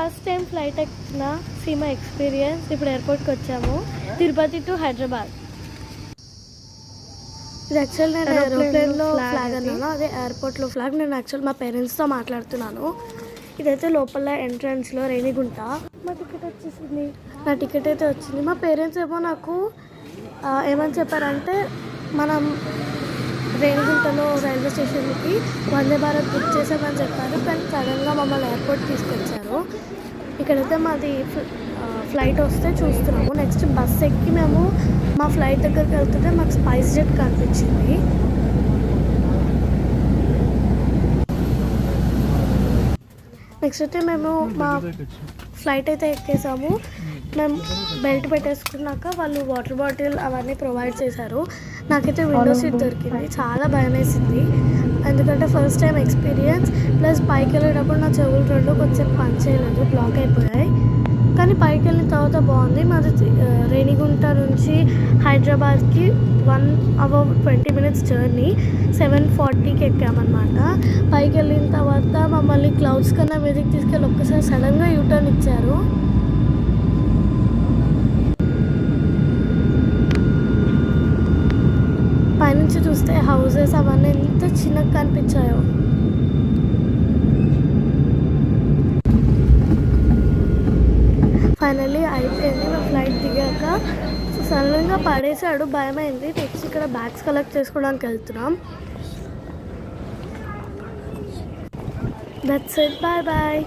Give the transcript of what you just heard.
First time flight ఎక్కిన Seema experience. ఇప్పుడు ఎయిర్పోర్ట్కి వచ్చాము, తిరుపతి టు హైదరాబాద్. ఇది యాక్చువల్ నేను ఏరోప్లేన్లో ఫ్లాగ్ అన్నాను, అదే ఎయిర్పోర్ట్లో ఫ్లాగ్. నేను యాక్చువల్ మా పేరెంట్స్తో మాట్లాడుతున్నాను. ఇదైతే లోపల ఎంట్రన్స్లో రేణిగుంట. మా టికెట్ వచ్చేసింది, నా టికెట్ అయితే వచ్చింది. మా పేరెంట్స్ ఏమో నాకు ఏమని చెప్పారంటే మనం రేణిగుంటలో రైల్వే స్టేషన్కి వందే భారత్ బుక్ చేసామని చెప్పారు. కానీ సడన్గా మమ్మల్ని ఎయిర్పోర్ట్ తీసుకొచ్చారు. ఇక్కడైతే మాది ఫ్లైట్ వస్తే చూస్తున్నాము. నెక్స్ట్ బస్ ఎక్కి మేము మా ఫ్లైట్ దగ్గరికి వెళ్తుంటే మాకు స్పైస్ జెట్ కనిపించింది. నెక్స్ట్ అయితే మేము మా ఫ్లైట్ అయితే ఎక్కేసాము. మేము బెల్ట్ పెట్టేసుకున్నాక వాళ్ళు వాటర్ బాటిల్ అవన్నీ ప్రొవైడ్ చేశారు. నాకైతే విండో సీట్ దొరికింది. చాలా భయం వేసింది, ఎందుకంటే ఫస్ట్ టైం ఎక్స్పీరియన్స్. ప్లస్ పైకి వెళ్ళేటప్పుడు నా చెవులు రెండు కొంచెం పని చేయలేదు, బ్లాక్ అయిపోయాయి. కానీ పైకి వెళ్ళిన తర్వాత బాగుంది. మాది రేణిగుంట నుంచి హైదరాబాద్కి 1 hour 20 minutes జర్నీ. 7:40కి ఎక్కామన్నమాట. పైకి వెళ్ళిన తర్వాత మమ్మల్ని క్లౌడ్స్ కన్నా మీదకి తీసుకెళ్ళి ఒక్కసారి సడన్గా యూటర్న్ ఇచ్చారు. పైనుంచి చూస్తే హౌసెస్ అవన్నీ ఎంత చిన్నగా కనిపించాయో. ఫైనల్లీ అయిపోయింది. మేము ఫ్లైట్ దిగాక సడన్గా పడేసాడు, భయమైంది. నెక్స్ట్ ఇక్కడ బ్యాగ్స్ కలెక్ట్ చేసుకోవడానికి వెళ్తున్నాం. That's it, bye bye.